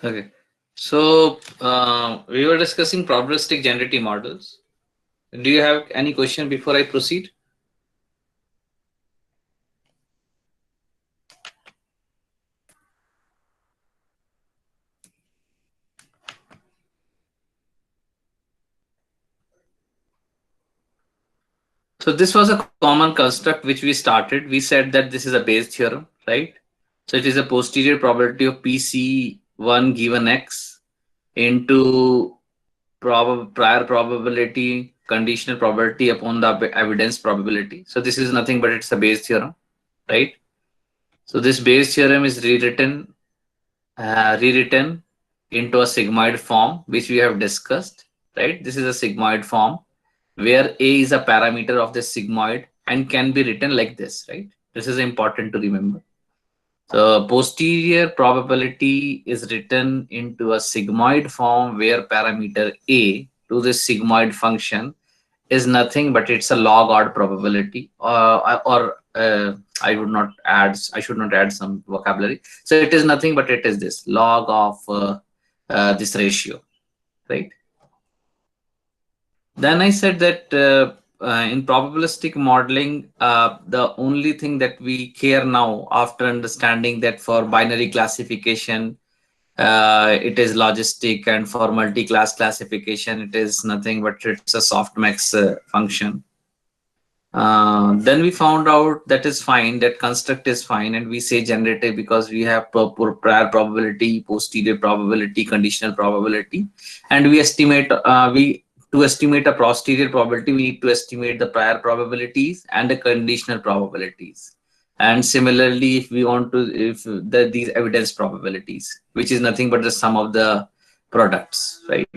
Okay. So we were discussing probabilistic generative models. Do you have any question before I proceed? So this was a common construct which we started. We said that this is a Bayes theorem, right? So it is a posterior probability of PC1 given X into prior probability, conditional probability upon the evidence probability. So this is nothing but it's a Bayes theorem, right? So this Bayes theorem is rewritten into a sigmoid form, which we have discussed, right? This is a sigmoid form where A is a parameter of the sigmoid and can be written like this, right? This is important to remember. So posterior probability is written into a sigmoid form where parameter A to this sigmoid function is nothing but it's a log odd probability, I would not add, I should not add some vocabulary. So it is nothing but it is this log of this ratio, right? Then I said that in probabilistic modeling, the only thing that we care now after understanding that for binary classification, it is logistic, and for multi-class classification, it is nothing but it's a softmax function. Then we found out that is fine, that construct is fine, and we say generative because we have prior probability, posterior probability, conditional probability, and we estimate we to estimate a posterior probability, we need to estimate the prior probabilities and the conditional probabilities. And similarly, if we want to, if these evidence probabilities, which is nothing but the sum of the products, right?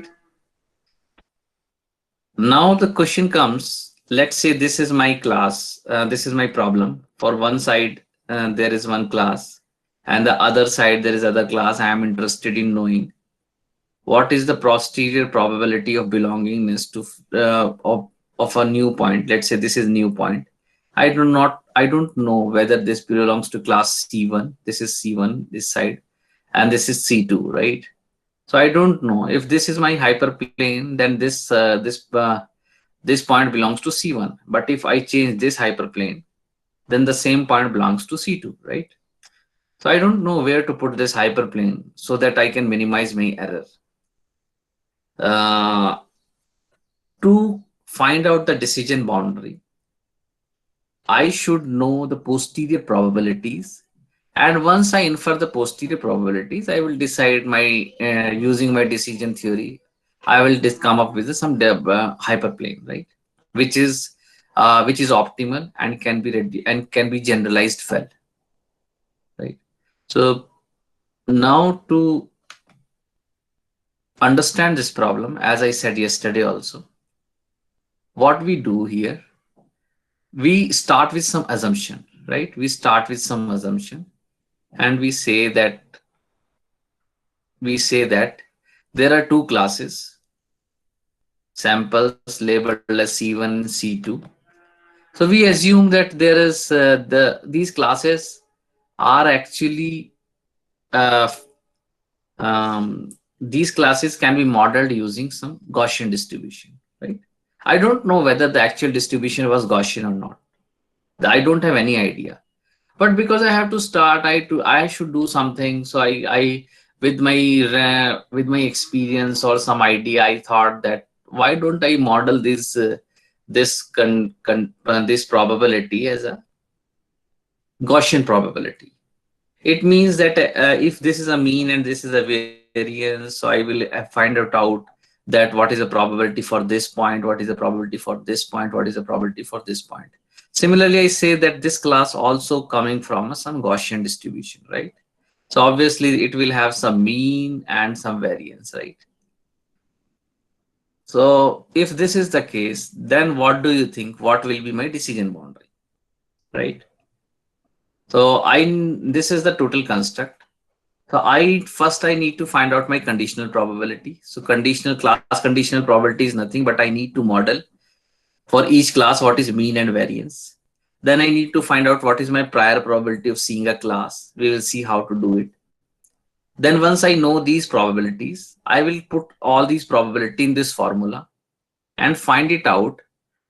Now the question comes, let's say this is my class, this is my problem. For one side, there is one class, and the other side, there is other class. I am interested in knowing what is the posterior probability of belongingness to of a new point. Let's say this is new point. I don't know whether this belongs to class C1. This is C1, this side, and this is C2, right? So I don't know if this is my hyperplane, then this point belongs to C1. But if I change this hyperplane, then the same point belongs to C2, right? So I don't know where to put this hyperplane so that I can minimize my error. Uh, to find out the decision boundary, I should know the posterior probabilities. And once I infer the posterior probabilities, I will decide my, using my decision theory, I will just come up with some hyperplane, right? Which is optimal and can be ready and can be generalized well, right? So now to understand this problem, as I said yesterday also, what we do here, we start with some assumption, right? We start with some assumption, and we say that there are two classes, samples labeled as C1 and C2. So we assume that there is these classes are actually uh, these classes can be modeled using some Gaussian distribution, right? I don't know whether the actual distribution was Gaussian or not. I don't have any idea. But because I have to start, I should do something. So I with my experience or some idea, I thought that why don't I model this probability as a Gaussian probability. It means that if this is a mean and this is a variance, so I will find out that what is the probability for this point, what is the probability for this point, what is the probability for this point. Similarly, I say that this class also coming from some Gaussian distribution, right? So obviously it will have some mean and some variance, right? So if this is the case, then what do you think? What will be my decision boundary, right? So this is the total construct. So I need to find out my conditional probability. So conditional probability is nothing but I need to model for each class what is mean and variance. Then I need to find out what is my prior probability of seeing a class. We will see how to do it. Then once I know these probabilities, I will put all these probability in this formula and find it out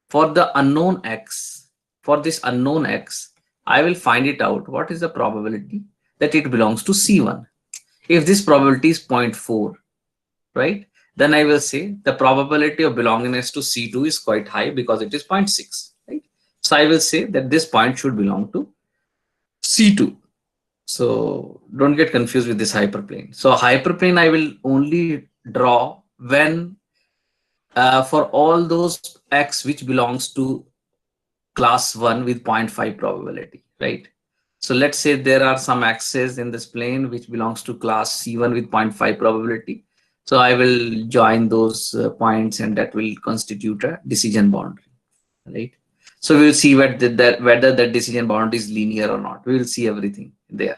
for the unknown x. For this unknown x, I will find it out what is the probability that it belongs to C1. If this probability is 0.4, right, then I will say the probability of belongingness to C2 is quite high because it is 0.6, right? So I will say that this point should belong to C2. So don't get confused with this hyperplane. So hyperplane I will only draw when for all those x which belongs to class 1 with 0.5 probability, right? So let's say there are some axes in this plane which belongs to class C1 with 0.5 probability. So I will join those points and that will constitute a decision boundary, right? So we will see whether the decision boundary is linear or not. We will see everything there.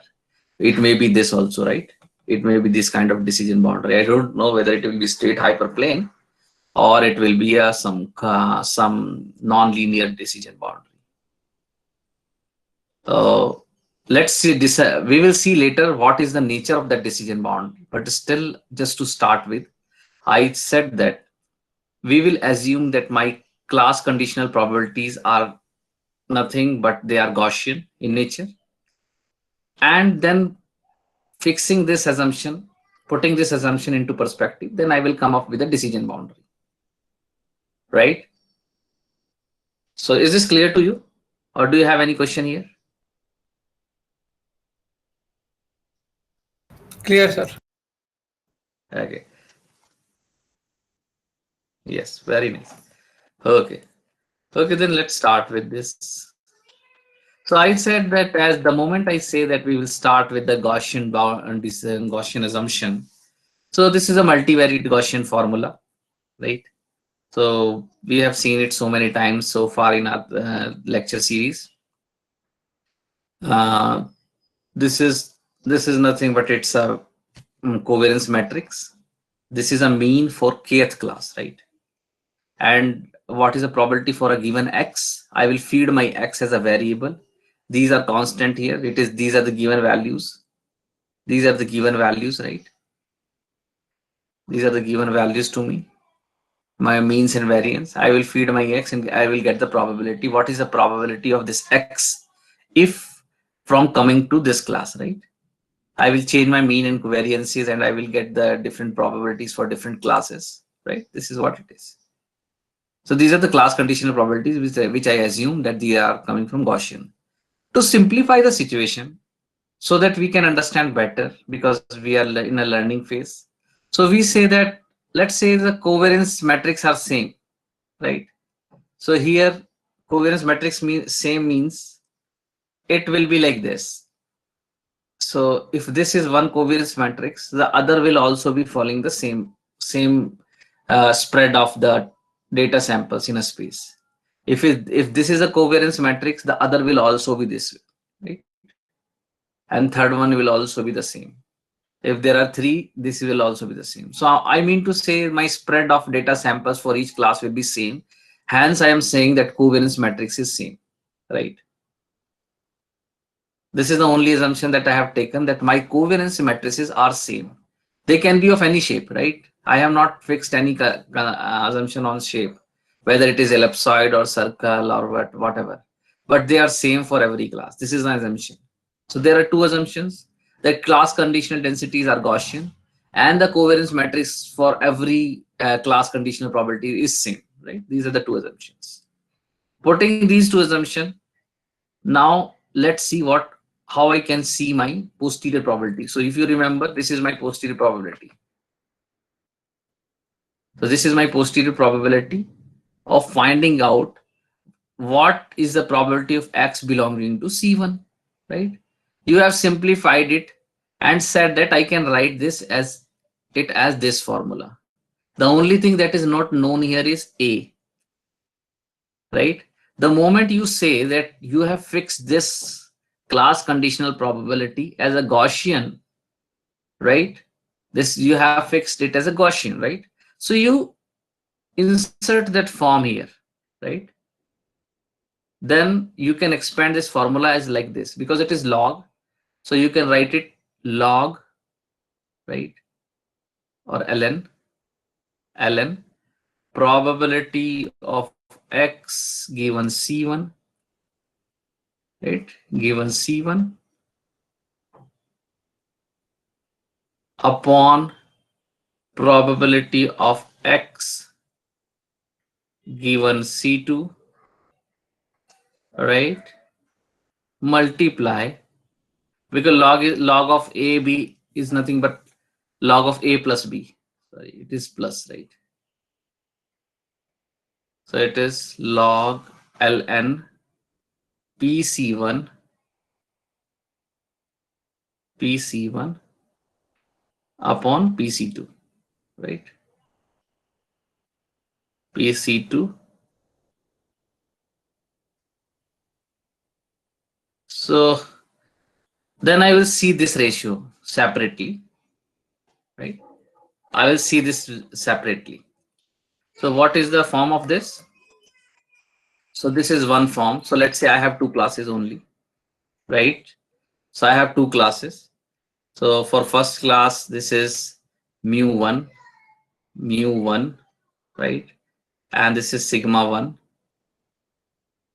It may be this also, right? It may be this kind of decision boundary. I don't know whether it will be straight hyperplane or it will be a some non-linear decision boundary. Let's see this. We will see later what is the nature of that decision boundary. But still, just to start with, I said that we will assume that my class conditional probabilities are nothing but they are Gaussian in nature. And then fixing this assumption, putting this assumption into perspective, then I will come up with a decision boundary, right? So is this clear to you, or do you have any question here? Clear, sir. Okay. Yes, very nice. Okay. Okay, then let's start with this. So I said that as the moment I say that we will start with the Gaussian bound, this Gaussian assumption. So this is a multivariate Gaussian formula, right? So we have seen it so many times so far in our lecture series. Uh, this is nothing but it's a covariance matrix. This is a mean for kth class, right? And what is the probability for a given x? I will feed my x as a variable. These are constant here. It is these are the given values. These are the given values, right? These are the given values to me. My means and variance. I will feed my x and I will get the probability. What is the probability of this x if from coming to this class, right? I will change my mean and variances and I will get the different probabilities for different classes, right? This is what it is. So these are the class conditional probabilities which I assume that they are coming from Gaussian. To simplify the situation so that we can understand better because we are in a learning phase. So we say that, let's say the covariance matrix are same, right? So here covariance matrix same means it will be like this. So if this is one covariance matrix, the other will also be following the same spread of the data samples in a space. If this is a covariance matrix, the other will also be this way, right? And third one will also be the same. If there are three, this will also be the same. So I mean to say my spread of data samples for each class will be same. Hence, I am saying that covariance matrix is same, right? This is the only assumption that I have taken, that my covariance matrices are same. They can be of any shape, right? I have not fixed any assumption on shape, whether it is ellipsoid or circle or whatever. But they are same for every class. This is an assumption. So there are two assumptions. The class conditional densities are Gaussian and the covariance matrix for every class conditional probability is same, right? These are the two assumptions. Putting these two assumptions, now let's see how I can see my posterior probability. So if you remember, this is my posterior probability. So this is my posterior probability of finding out what is the probability of x belonging to C1, right? You have simplified it and said that I can write this as this formula. The only thing that is not known here is A, right? The moment you say that you have fixed this class conditional probability as a Gaussian, right? This you have fixed it as a Gaussian, right? So you insert that form here, right? Then you can expand this formula as like this because it is log. So you can write it log right? Or ln probability of x given c1, right? Given c1 upon probability of x given c2, right? Multiply, because log of a b is nothing but log of a plus b. Sorry, it is plus, right? So it is log ln pc1 upon pc2, right? pc2. So then I will see this ratio separately, right? I will see this separately. So what is the form of this? So this is one form. So let's say I have two classes only, right? So I have two classes. So for first class, this is mu1, right? And this is sigma1.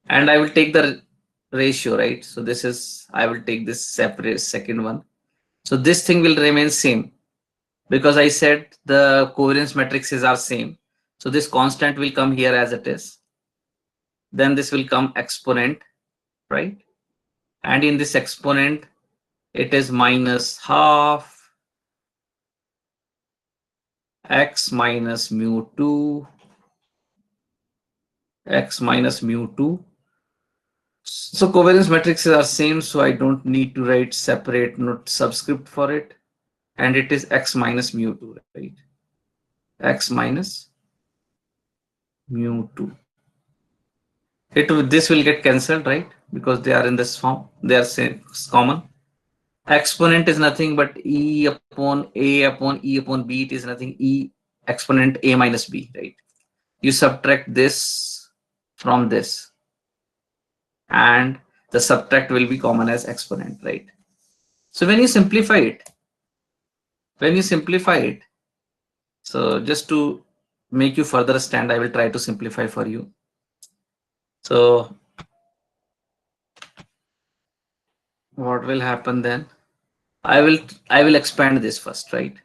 And I will take the ratio, right? So this is, I will take this separate second one. So this thing will remain same because I said the covariance matrices are same. So this constant will come here as it is. Then this will come exponent, right? And in this exponent, it is minus half x minus mu2, x minus mu2. So covariance matrices are same, so I don't need to write separate note subscript for it. And it is x minus mu2, right? X minus mu2. This will get cancelled, right? Because they are in this form, they are same, common. Exponent is nothing but e upon e upon b. It is nothing e exponent a minus b, right? You subtract this from this, and the subtract will be common as exponent, right? So when you simplify it, so just to make you further understand, I will try to simplify for you. So what will happen then? I will expand this first, right?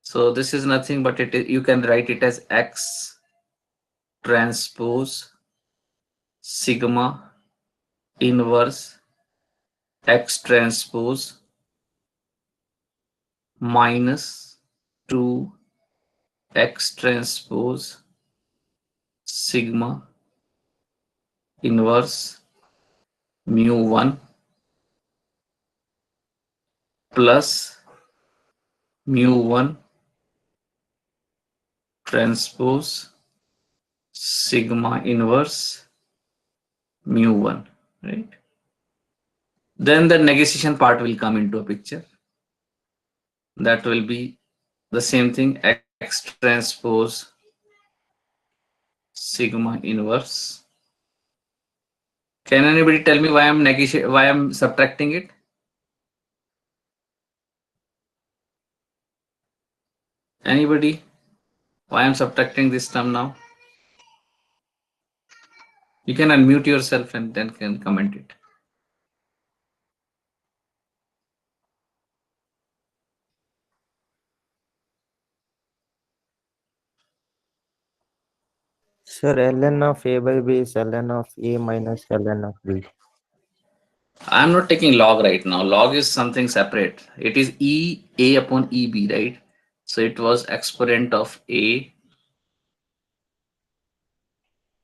So this is nothing but it is, you can write it as x transpose sigma inverse x transpose minus 2 x transpose sigma inverse mu1 plus mu1 transpose sigma inverse mu1, right? Then the negation part will come into a picture. That will be the same thing, x transpose sigma inverse. Can anybody tell me why I'm subtracting it? Anybody? Why I'm subtracting this term now? You can unmute yourself and then can comment it. Sir, ln of a by b is ln of a minus ln of b. I'm not taking log right now. Log is something separate. It is e a upon e b, right? So it was exponent of a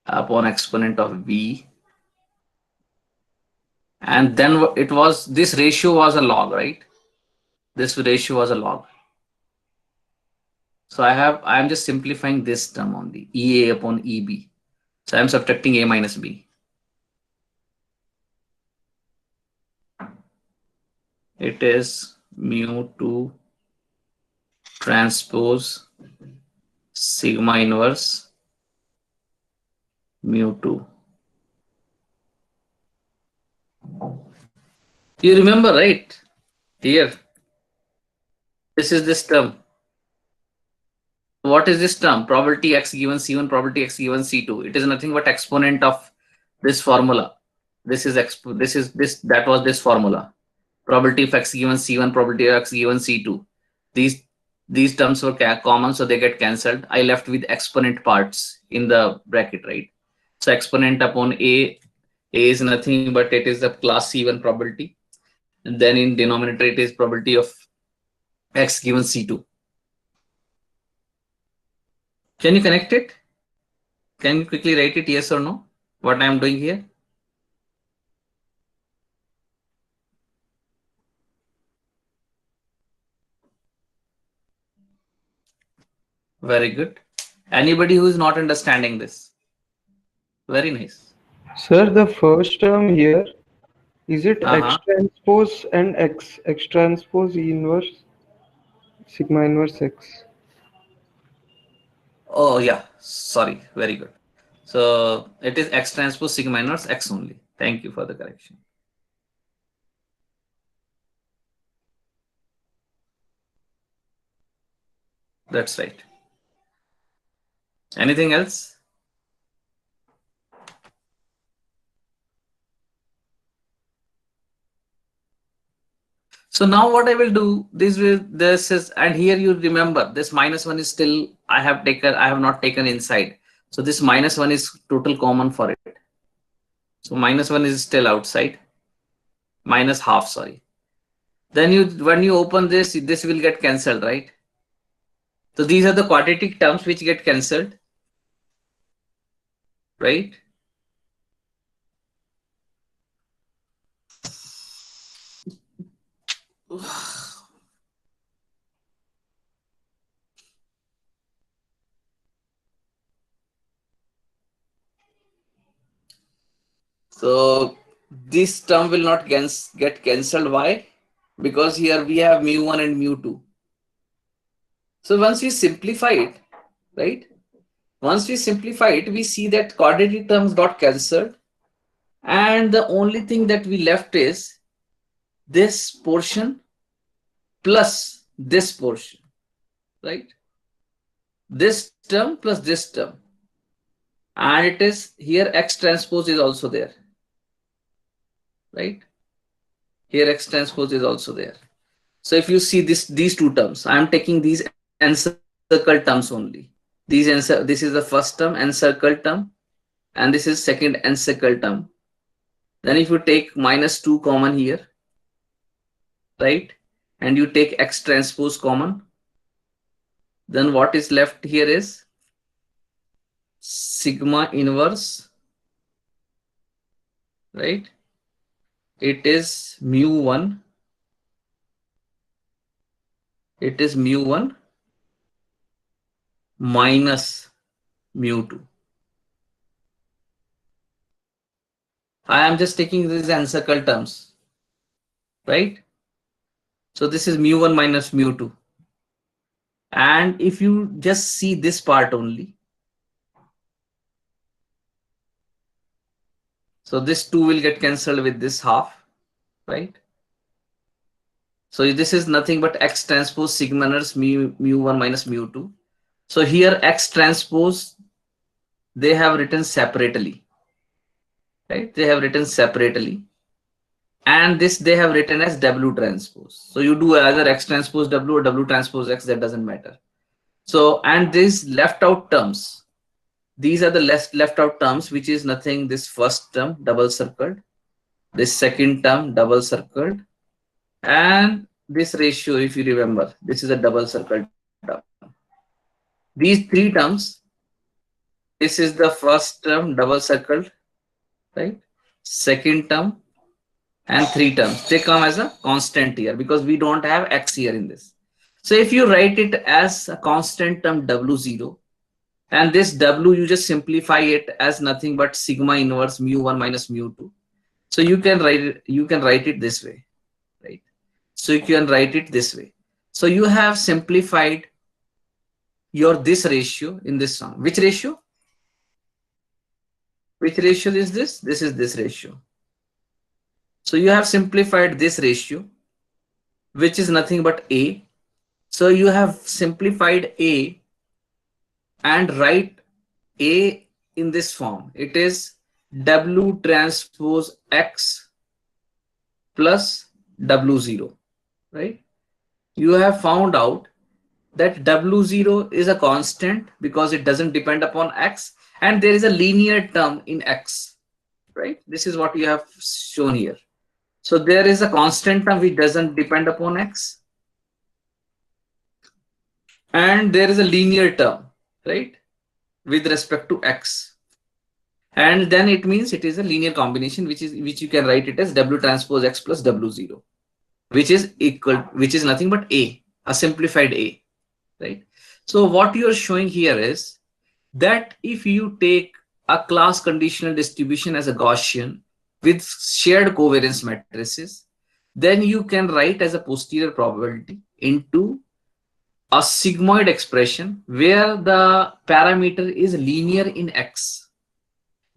upon exponent of b, and then it was, this ratio was a log, right? This ratio was a log. So I'm just simplifying this term only, ea upon eb. So I'm subtracting a minus b. It is mu2 transpose sigma inverse mu2. You remember, right? Here This is this term. What is this term? Probability x given C1, probability x given C2. It is nothing but exponent of this formula. This is that was this formula. Probability of x given C1, probability of x given C2. These these terms were common, so they get cancelled. I left with exponent parts in the bracket, right? So exponent upon A is nothing but it is the class C1 probability. And then in denominator it is probability of x given C2. Can you connect it? Can you quickly write it yes or no? What I am doing here? Very good. Anybody who is not understanding this? Very nice. Sir, the first term here, is it X Uh-huh. transpose and X transpose E inverse sigma inverse X? Oh yeah, sorry. Very good. So it is x transpose sigma inverse x only. Thank you for the correction. That's right. Anything else? So now what I will do, this is, and here you remember this -1 is still I have not taken inside. So this -1 is total common for it. So -1 is still outside. Minus half, sorry. Then when you open this will get cancelled, right? So these are the quadratic terms which get cancelled, right? So this term will not get cancelled. Why? Because here we have mu1 and mu2. So once we simplify it, right? Once we simplify it, we see that quadratic terms got cancelled. And the only thing that we left is this portion plus this portion, right? This term plus this term. And it is here x transpose is also there, right? Here x transpose is also there. So if you see these two terms, I am taking these encircled terms only. This is the first term encircled term, and this is second encircled term. Then if you take -2 common here, right, and you take x transpose common, then what is left here is sigma inverse, right? It is mu1. It is mu1 minus mu2. I am just taking these encircled terms, right? So this is mu1 minus mu2. And if you just see this part only, so this 2 will get cancelled with this half, right? So this is nothing but x transpose sigma inverse mu1 minus mu2. So here x transpose, they have written separately, right? They have written separately. And this they have written as W transpose. So you do either X transpose W or W transpose X, that doesn't matter. So, and these left out terms, these are the left out terms, which is nothing, this first term double circled, this second term double circled, and this ratio, if you remember, this is a double circled term. These three terms, this is the first term double circled, right? Second term, and three terms, they come as a constant here because we don't have x here in this. So if you write it as a constant term w0, and this w you just simplify it as nothing but sigma inverse mu1 minus mu2. So you can write it this way, right? So you can write it this way. So you have simplified your this ratio in this sum. Which ratio? Which ratio is this? This is this ratio. So you have simplified this ratio, which is nothing but A, So you have simplified A and write A in this form. It is W transpose X plus W0, right? You have found out that W0 is a constant because it doesn't depend upon X, and there is a linear term in X, right? This is what you have shown here. So there is a constant term which doesn't depend upon X, and there is a linear term, right, with respect to X. And then it means it is a linear combination, which you can write it as W transpose X plus W0, which is nothing but a simplified A, right? So what you are showing here is that if you take a class conditional distribution as a Gaussian with shared covariance matrices, then you can write as a posterior probability into a sigmoid expression where the parameter is linear in X.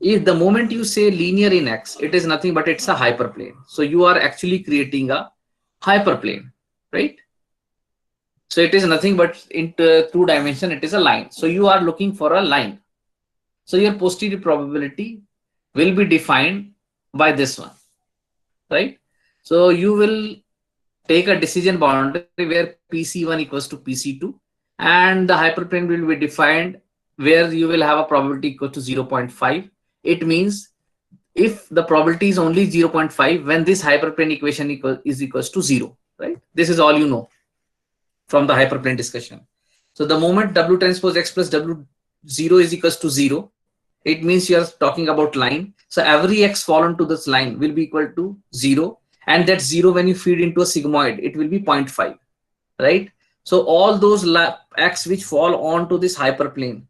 If the moment you say linear in X, it is nothing but it's a hyperplane. So you are actually creating a hyperplane, right? So it is nothing but in two dimension, it is a line. So you are looking for a line. So your posterior probability will be defined by this one, right? So you will take a decision boundary where PC1 equals to PC2, and the hyperplane will be defined where you will have a probability equal to 0.5. It means if the probability is only 0.5 when this hyperplane equation is equals to 0, right? This is all you know from the hyperplane discussion. So the moment W transpose X plus W0 is equals to 0, it means you are talking about line. So every X fall onto this line will be equal to 0. And that 0, when you feed into a sigmoid, it will be 0.5, right? So all those X which fall onto this hyperplane,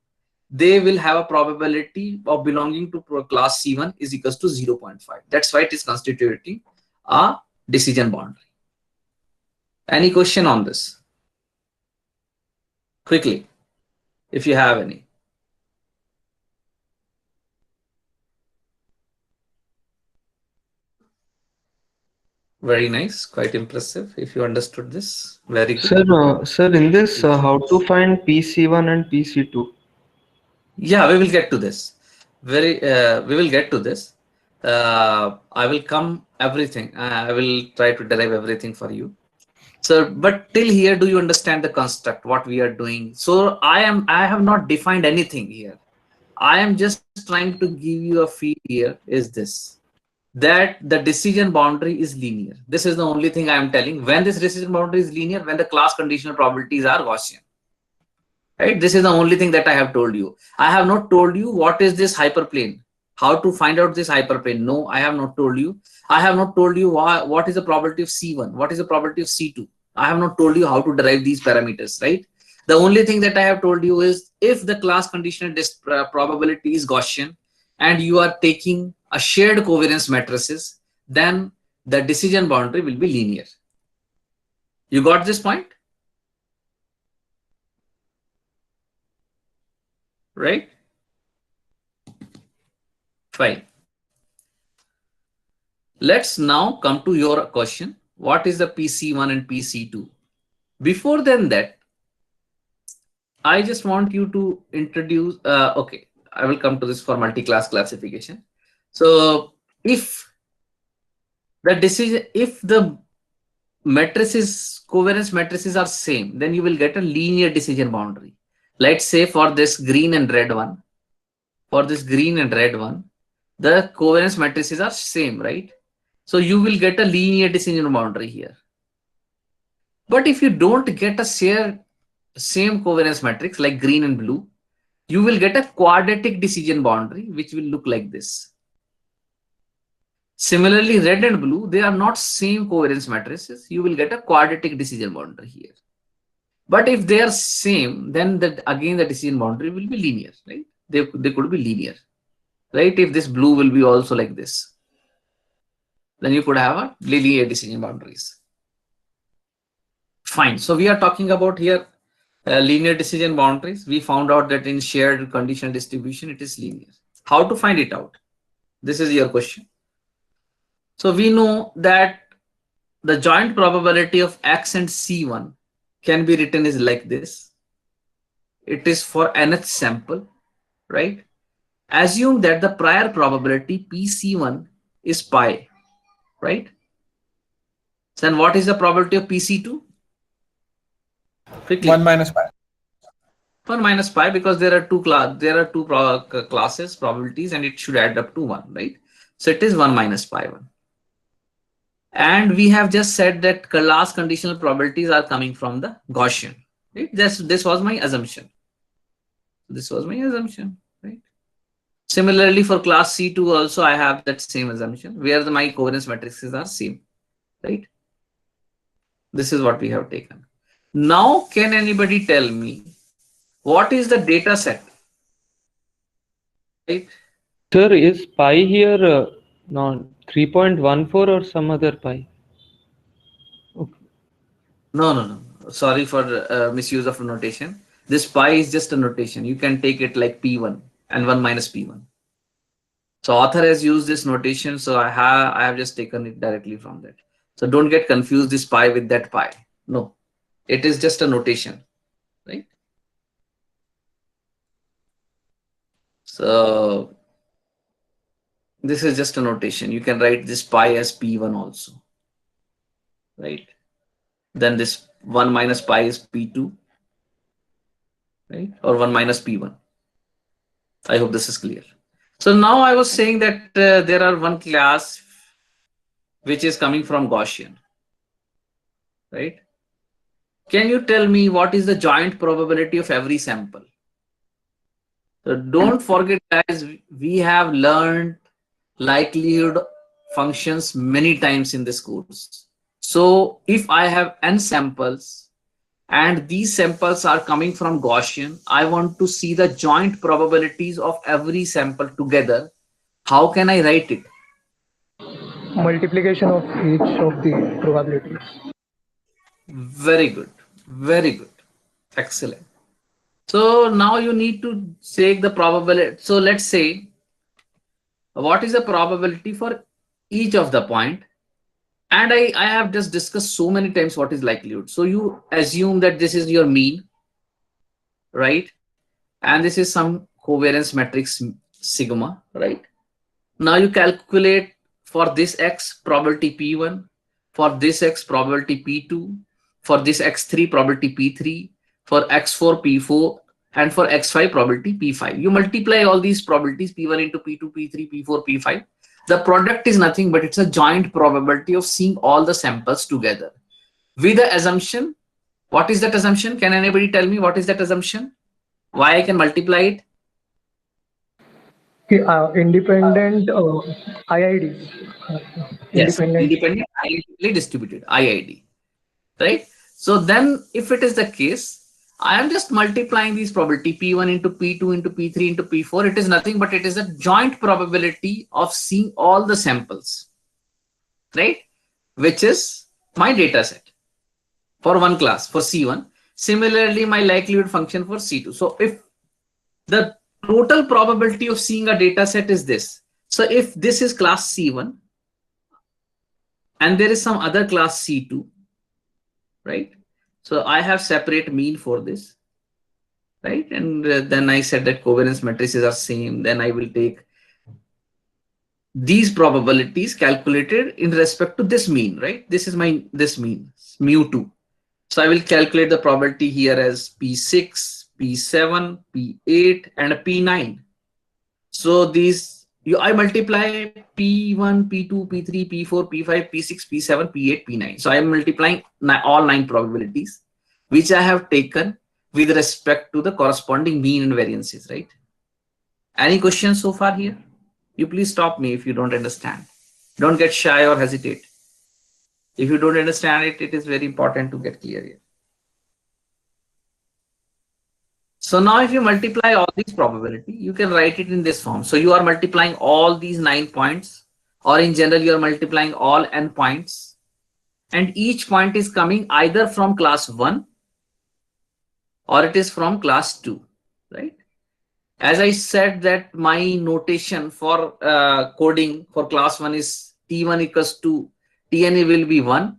they will have a probability of belonging to class C1 is equals to 0.5. That's why it is constituting a decision boundary. Any question on this? Quickly, if you have any. Very nice, quite impressive. If you understood this, very good. Sir, in this, how to find PC1 and PC2? Yeah, we will get to this. We will get to this. I will come everything. I will try to derive everything for you. So, but till here, do you understand the construct, what we are doing? So I have not defined anything here. I am just trying to give you a feel here is this, that the decision boundary is linear. This is the only thing I am telling. When this decision boundary is linear, when the class conditional probabilities are Gaussian. Right? This is the only thing that I have told you. I have not told you what is this hyperplane, how to find out this hyperplane. No, I have not told you. I have not told you what is the probability of C1, what is the probability of C2. I have not told you how to derive these parameters, right? The only thing that I have told you is if the class conditional probability is Gaussian and you are taking a shared covariance matrices, then the decision boundary will be linear. You got this point? Right? Fine. Let's now come to your question. What is the PC1 and PC2? Before then that, I just want you to introduce, okay, I will come to this for multi-class classification. So if the matrices, covariance matrices are same, then you will get a linear decision boundary. Let's say for this green and red one, the covariance matrices are same, right? So you will get a linear decision boundary here. But if you don't get a same covariance matrix like green and blue, you will get a quadratic decision boundary, which will look like this. Similarly, red and blue, they are not same covariance matrices. You will get a quadratic decision boundary here. But if they are same, then again the decision boundary will be linear, right? They could be linear, right? If this blue will be also like this, then you could have a linear decision boundaries. Fine. So we are talking about here linear decision boundaries. We found out that in shared conditional distribution, it is linear. How to find it out? This is your question. So we know that the joint probability of X and C1 can be written is like this. It is for nth sample, right? Assume that the prior probability PC1 is pi, right? Then what is the probability of PC2? Quickly. 1 minus pi. 1 minus pi, because there are two classes, probabilities, and it should add up to 1, right? So it is 1 minus pi 1. And we have just said that last conditional probabilities are coming from the Gaussian. Right? This was my assumption. This was my assumption, right? Similarly, for class C2 also, I have that same assumption where my covariance matrices are same, right? This is what we have taken. Now, can anybody tell me what is the data set? Right? Sir, is pi here not 3.14 or some other pi? Okay. No. Sorry for misuse of notation. This pi is just a notation. You can take it like P1 and 1 minus P1. So author has used this notation. So I have just taken it directly from that. So don't get confused this pi with that pi. No, it is just a notation, right? So this is just a notation. You can write this pi as P1 also, right? Then this 1 minus pi is P2, right? Or 1 minus P1. I hope this is clear. So now I was saying that there are one class which is coming from Gaussian, right? Can you tell me what is the joint probability of every sample? So don't forget, guys, we have learned likelihood functions many times in this course. So if I have n samples and these samples are coming from Gaussian, I want to see the joint probabilities of every sample together. How can I write it? Multiplication of each of the probabilities. Very good. Very good. Excellent. So now you need to take the probability. So let's say, what is the probability for each of the point? And I have just discussed so many times what is likelihood. So you assume that this is your mean, right? And this is some covariance matrix sigma, right? Now you calculate for this x probability P1, for this x probability P2, for this x3 probability P3, for x4 P4, and for x5 probability P5. You multiply all these probabilities P1 into P2, P3, P4, P5. The product is nothing but it's a joint probability of seeing all the samples together. With the assumption, what is that assumption? Can anybody tell me what is that assumption? Why I can multiply it? Independent IIDs. Yes, Independent. independent, highly distributed, IID, right? So then if it is the case, I am just multiplying these probability P1 into P2 into P3 into P4. It is nothing but it is a joint probability of seeing all the samples, right? Which is my data set for one class for C1. Similarly, my likelihood function for C2. So if the total probability of seeing a data set is this. So if this is class C1 and there is some other class C2, right? So I have separate mean for this, right? And then I said that covariance matrices are same. Then I will take these probabilities calculated in respect to this mean, right? This is this mean, mu2. So I will calculate the probability here as P6, P7, P8, and a P9. So these, I multiply P1, P2, P3, P4, P5, P6, P7, P8, P9. So I am multiplying all 9 probabilities, which I have taken with respect to the corresponding mean and variances, right? Any questions so far here? You please stop me if you don't understand. Don't get shy or hesitate. If you don't understand it, it is very important to get clear here. So now if you multiply all these probability, you can write it in this form. So you are multiplying all these 9 points, or in general, you are multiplying all n points. And each point is coming either from class 1 or it is from class 2, right? As I said that my notation for coding for class 1 is T1 equals to Tn will be 1.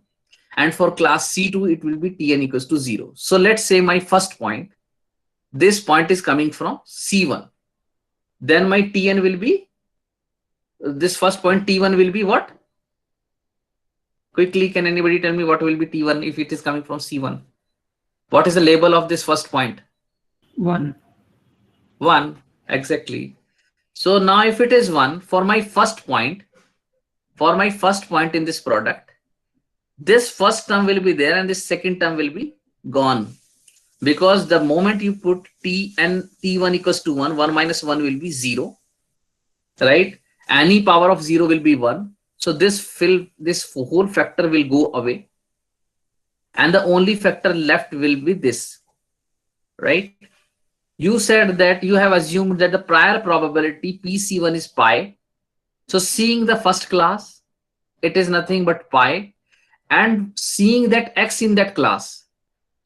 And for class C2, it will be Tn equals to 0. So let's say my first point, this point is coming from C1. Then my Tn will be, this first point T1 will be what? Quickly, can anybody tell me what will be T1 if it is coming from C1? What is the label of this first point? 1. 1, exactly. So now if it is 1, for my first point in this product, this first term will be there and this second term will be gone. Because the moment you put T and T1 equals to 1, 1 minus 1 will be 0, right? Any power of 0 will be 1. So this whole factor will go away. And the only factor left will be this, right? You said that you have assumed that the prior probability PC1 is pi. So seeing the first class, it is nothing but pi. And seeing that x in that class,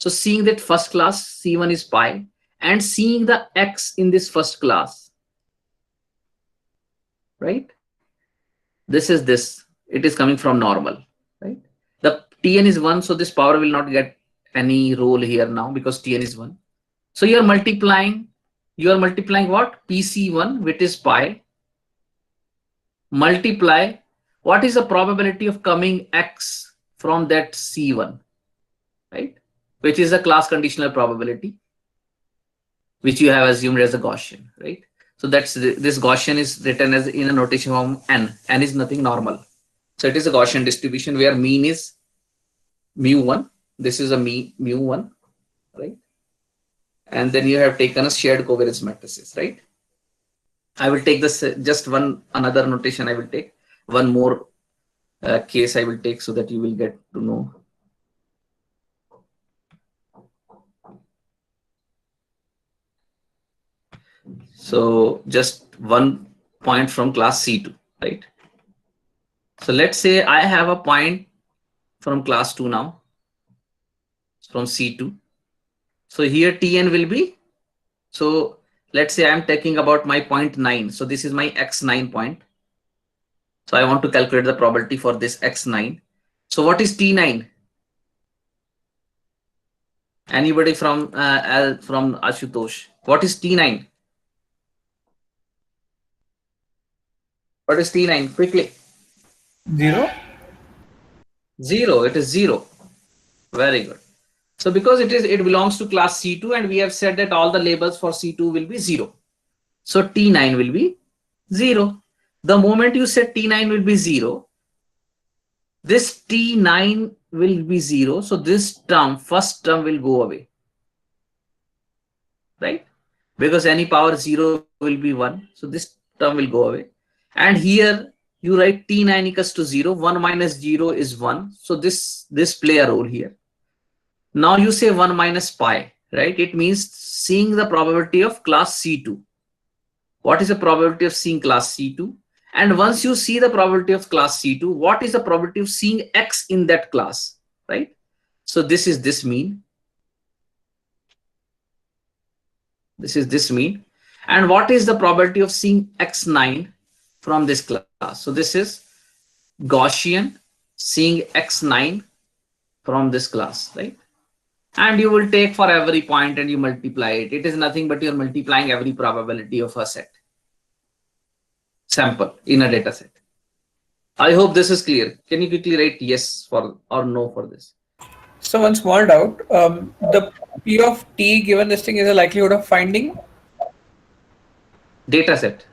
so seeing that first class C1 is pi and seeing the x in this first class, right? This is this. It is coming from normal, right? The Tn is 1, so this power will not get any role here now because Tn is 1. So you are multiplying what? PC1, which is pi, multiply what is the probability of coming x from that C1, right? Which is a class conditional probability, which you have assumed as a Gaussian, right? So that's this Gaussian is written as in a notation form n. N is nothing normal. So it is a Gaussian distribution where mean is mu1. This is a mu1, right? And then you have taken a shared covariance matrices, right? I will take this just another notation. I will take one more case I will take so that you will get to know. So just one point from class C2, right? So let's say I have a point from class 2 now, from C2. So here Tn will be, so let's say I'm taking about my point 9. So this is my x9 point. So I want to calculate the probability for this x9. So what is T9? Anybody from Ashutosh? What is T9? What is T9? Quickly. 0. 0. It is 0. Very good. So because it belongs to class C2 and we have said that all the labels for C2 will be 0. So T9 will be 0. The moment you said T9 will be 0, this T9 will be 0. So this term, first term will go away, right? Because any power 0 will be 1. So this term will go away. And here you write T9 equals to 0. 1 minus 0 is 1. So this play a role here. Now you say 1 minus pi, right? It means seeing the probability of class C2. What is the probability of seeing class C2? And once you see the probability of class C2, what is the probability of seeing x in that class, right? So this is this mean. This is this mean. And what is the probability of seeing x9 from this class? So this is Gaussian seeing x9 from this class, right? And you will take for every point and you multiply it. It is nothing but you're multiplying every probability of a set sample in a data set. I hope this is clear. Can you quickly write yes for or no for this? So one small doubt. The P of T given this thing is a likelihood of finding Data set,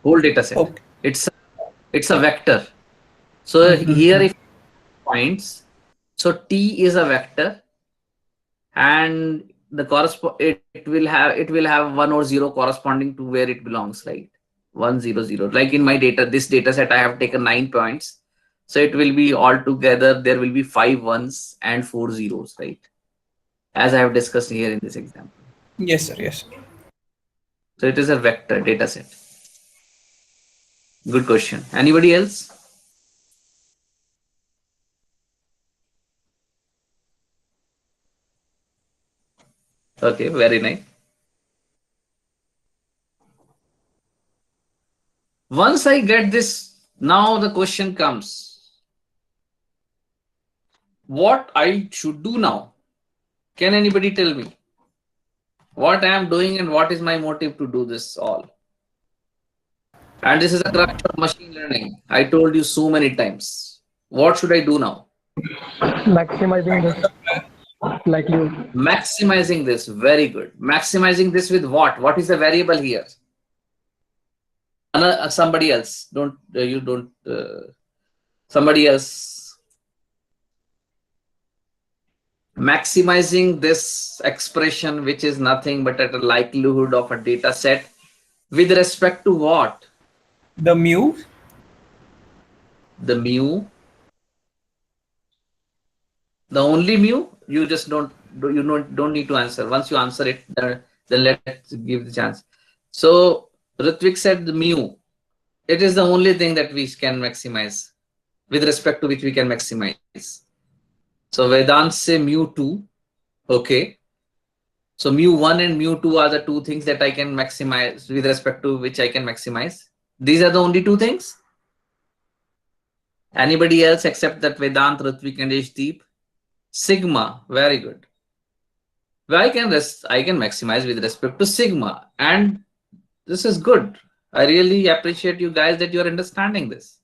whole data set. Okay. It's a vector. So here if points, so T is a vector, and the it will have 1 or 0 corresponding to where it belongs, right? 1 0 0. Like in my this data set, I have taken 9 points. So it will be all together, there will be 5 ones and 4 zeros, right? As I have discussed here in this example. Yes, sir. Yes. So it is a vector data set. Good question. Anybody else? Okay, very nice. Once I get this, now the question comes. what I should do now? Can anybody tell me what I am doing and what is my motive to do this all? And this is a crux of machine learning. I told you so many times. What should I do now? Maximizing this likelihood. Maximizing this. Very good. Maximizing this with what? What is the variable here? Somebody else. Don't you don't. Somebody else. Maximizing this expression, which is nothing but at a likelihood of a data set, with respect to what? The mu. The mu. The only mu. You just don't need to answer. Once you answer it, then let's give the chance. So Ritvik said the mu. It is the only thing that we can maximize, with respect to which we can maximize. So Vedant say mu2. Okay. So mu1 and mu2 are the two things that I can maximize, with respect to which I can maximize. These are the only two things. Anybody else except that Vedant, Ritvik and Ishdeep? Sigma. Very good. Well, I can maximize with respect to sigma, and this is good. I really appreciate you guys that you are understanding this.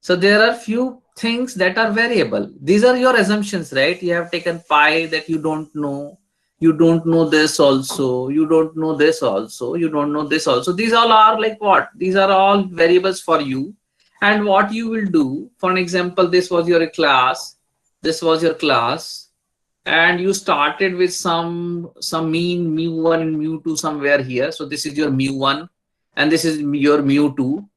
So there are few things that are variable. These are your assumptions, right? You have taken pi that you don't know. You don't know this also. You don't know this also. You don't know this also. These all are like what? These are all variables for you. And what you will do, for an example, this was your class. This was your class. And you started with some mean mu1 and mu2 somewhere here. So this is your mu1 and this is your mu2,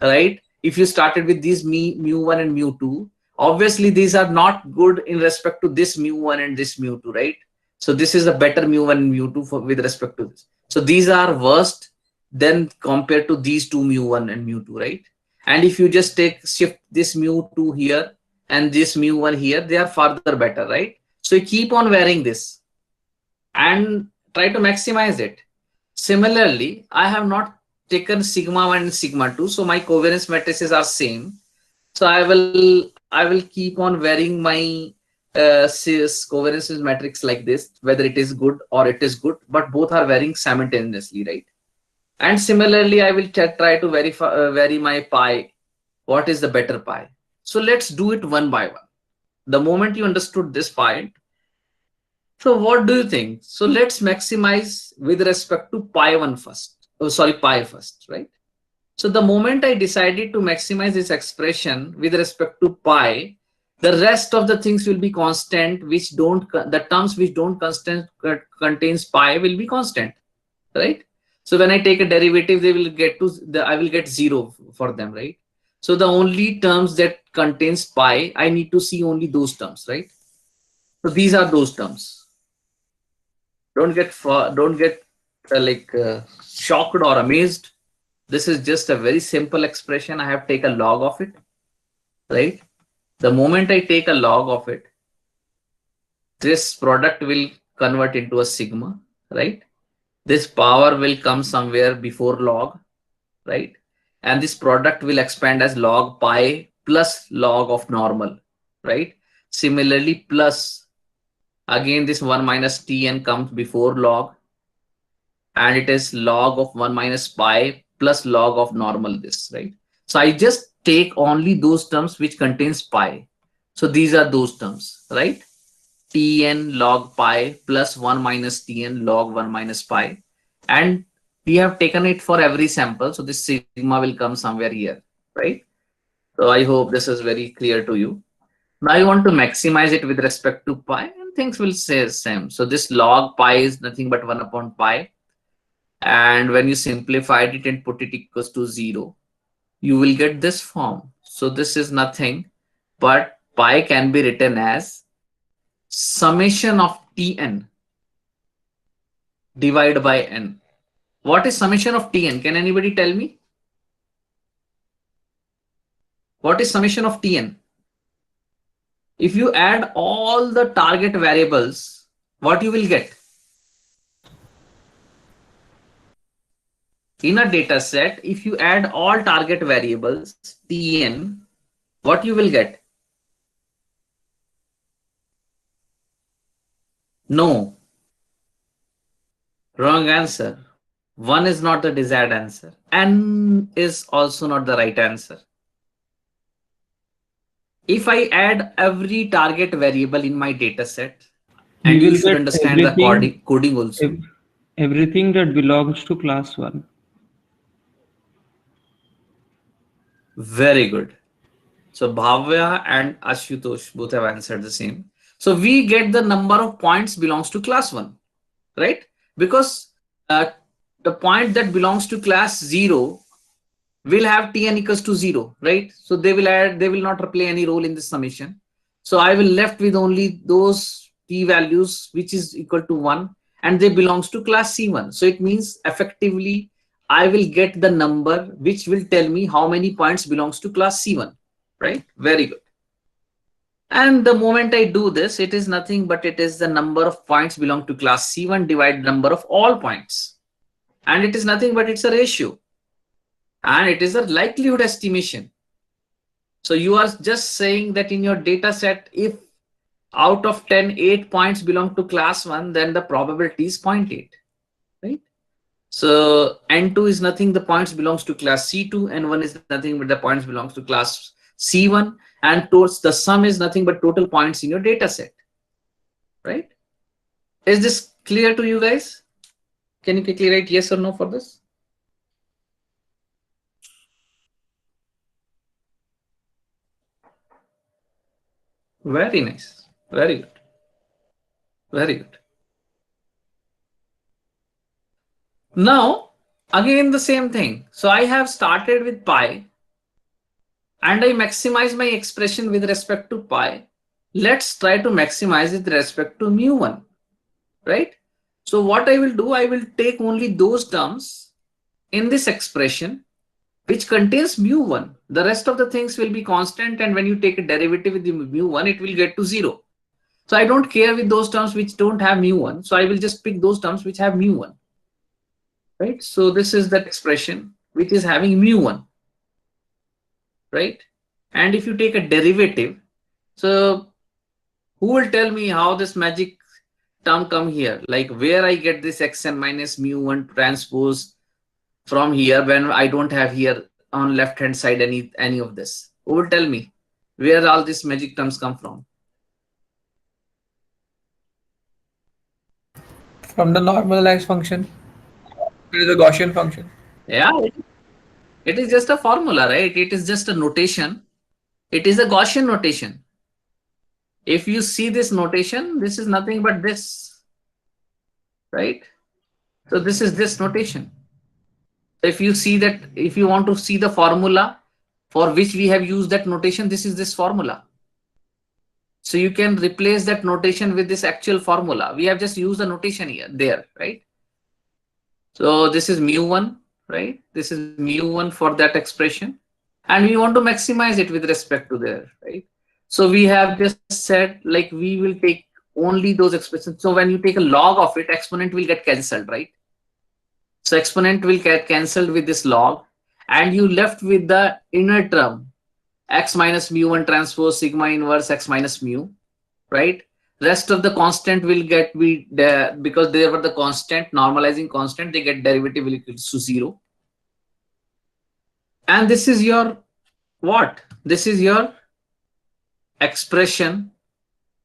right? If you started with these mu1 and mu2, obviously these are not good in respect to this mu1 and this mu2, right? So this is a better mu1 and mu2 with respect to this. So these are worst than compared to these two mu1 and mu2, right? And if you just shift this mu2 here and this mu1 here, they are further better, right? So you keep on varying this and try to maximize it. Similarly, I have not taken sigma 1 and sigma 2, so my covariance matrices are same. So I will keep on varying my covariance matrix like this, whether it is good or it is good, but both are varying simultaneously, right? And similarly, I will try to vary my pi. What is the better pi? So let's do it one by one. The moment you understood this point, so what do you think? So let's maximize with respect to pi first, right? So the moment I decided to maximize this expression with respect to pi, the rest of the things will be constant, the terms which don't contains pi will be constant, right? So when I take a derivative, I will get 0 for them, right? So the only terms that contains pi, I need to see only those terms, right? So these are those terms. Don't get shocked or amazed. This is just a very simple expression. I have taken a log of it, right? The moment I take a log of it, this product will convert into a sigma, right? This power will come somewhere before log, right? And this product will expand as log pi plus log of normal, right? Similarly, plus, again, this 1 minus tn comes before log, and it is log of 1 minus pi plus log of normal this, right? So I just take only those terms which contains pi. So these are those terms, right? Tn log pi plus 1 minus tn log 1 minus pi. And we have taken it for every sample. So this sigma will come somewhere here, right? So I hope this is very clear to you. Now I want to maximize it with respect to pi, and things will stay the same. So this log pi is nothing but 1 upon pi. And when you simplified it and put it equals to 0, you will get this form. So this is nothing but pi can be written as summation of Tn divided by n. What is summation of Tn? Can anybody tell me? What is summation of Tn? If you add all the target variables, what you will get? In a data set, if you add all target variables, Tn, what you will get? No. Wrong answer. 1 is not the desired answer. N is also not the right answer. If I add every target variable in my data set, and We you will should get understand the coding also. everything that belongs to class 1. Very good. So Bhavya and Ashutosh both have answered the same. So we get the number of points belongs to class 1, right? Because the point that belongs to class 0 will have Tn equals to 0, right? So they will not play any role in this summation. So I will left with only those T values which is equal to 1 and they belongs to class C1. So it means effectively I will get the number which will tell me how many points belongs to class C1, right? Very good. And the moment I do this, it is nothing but it is the number of points belong to class C1 divided number of all points. And it is nothing but it's a ratio. And it is a likelihood estimation. So you are just saying that in your data set, if out of 10, 8 points belong to class 1, then the probability is 0.8, right? So N2 is nothing, the points belongs to class C2, and 1 is nothing but the points belongs to class C1, and towards the sum is nothing but total points in your data set, right? Is this clear to you guys? Can you quickly write yes or no for this? Very nice. Very good. Very good. Now, again the same thing. So I have started with pi and I maximize my expression with respect to pi. Let's try to maximize it with respect to mu1, right? So what I will do, I will take only those terms in this expression which contains mu1. The rest of the things will be constant, and when you take a derivative with the mu1, it will get to 0. So I don't care with those terms which don't have mu1. So I will just pick those terms which have mu1. Right? So this is that expression which is having mu1, right? And if you take a derivative, so who will tell me how this magic term come here? Like where I get this xn minus mu1 transpose from here when I don't have here on left hand side any of this? Who will tell me where all these magic terms come from? From the normalized function. It is a Gaussian function. Yeah, it is just a formula, right? It is just a notation. It is a Gaussian notation. If you see this notation, this is nothing but this, right? So this is this notation. If you see that, if you want to see the formula for which we have used that notation, this is this formula. So you can replace that notation with this actual formula. We have just used the notation here, there, right? So this is mu1, right? This is mu1 for that expression. And we want to maximize it with respect to there, right? So we have just said like we will take only those expressions. So when you take a log of it, exponent will get cancelled, right? So exponent will get cancelled with this log, and you left with the inner term x minus mu1 transpose sigma inverse x minus mu, right? Rest of the constant will get because they were the constant, normalizing constant, they get derivative will equal to 0. And this is your what? This is your expression.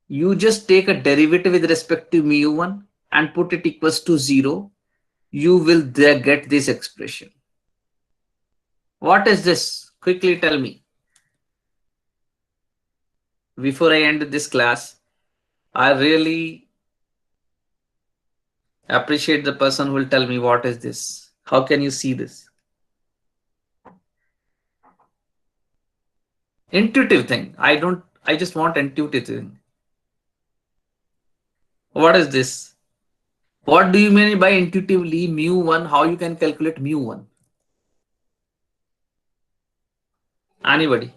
You just take a derivative with respect to mu1 and put it equals to 0. You will there get this expression. What is this? Quickly tell me. Before I end this class, I really appreciate the person who will tell me what is this. How can you see this? Intuitive thing. I just want intuitive thing. What is this? What do you mean by intuitively mu1? How you can calculate mu1? Anybody?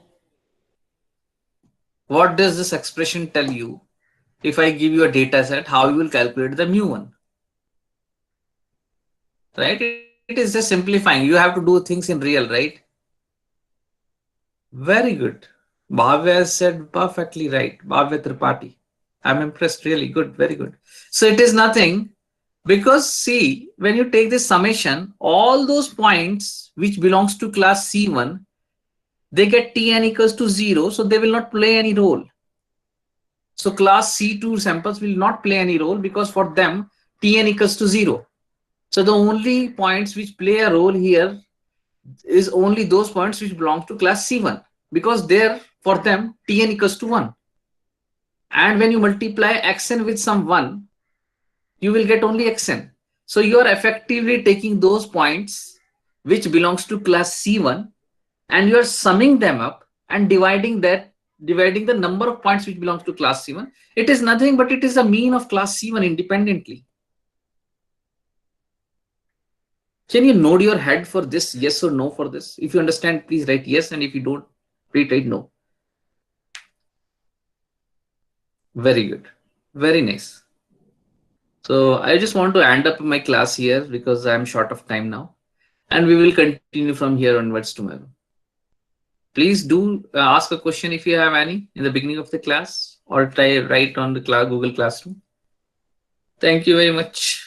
What does this expression tell you? If I give you a data set, how you will calculate the mu1? Right? It is just simplifying. You have to do things in real, right? Very good. Bhavya said perfectly right. Bhavya Tripathi. I'm impressed. Really good. Very good. So it is nothing, because see, when you take this summation, all those points which belongs to class C1, they get Tn equals to 0, so they will not play any role. So class C2 samples will not play any role because for them Tn equals to 0. So the only points which play a role here is only those points which belong to class C1, because there for them Tn equals to 1. And when you multiply xn with some 1, you will get only xn. So you are effectively taking those points which belongs to class C1 and you are summing them up and dividing the number of points which belongs to class C1. It is nothing but it is a mean of class C1 independently. Can you nod your head for this, yes or no for this? If you understand, please write yes, and if you don't, please write no. Very good. Very nice. So I just want to end up my class here because I'm short of time now, and we will continue from here onwards tomorrow. Please do ask a question if you have any in the beginning of the class, or try write on the Google Classroom. Thank you very much.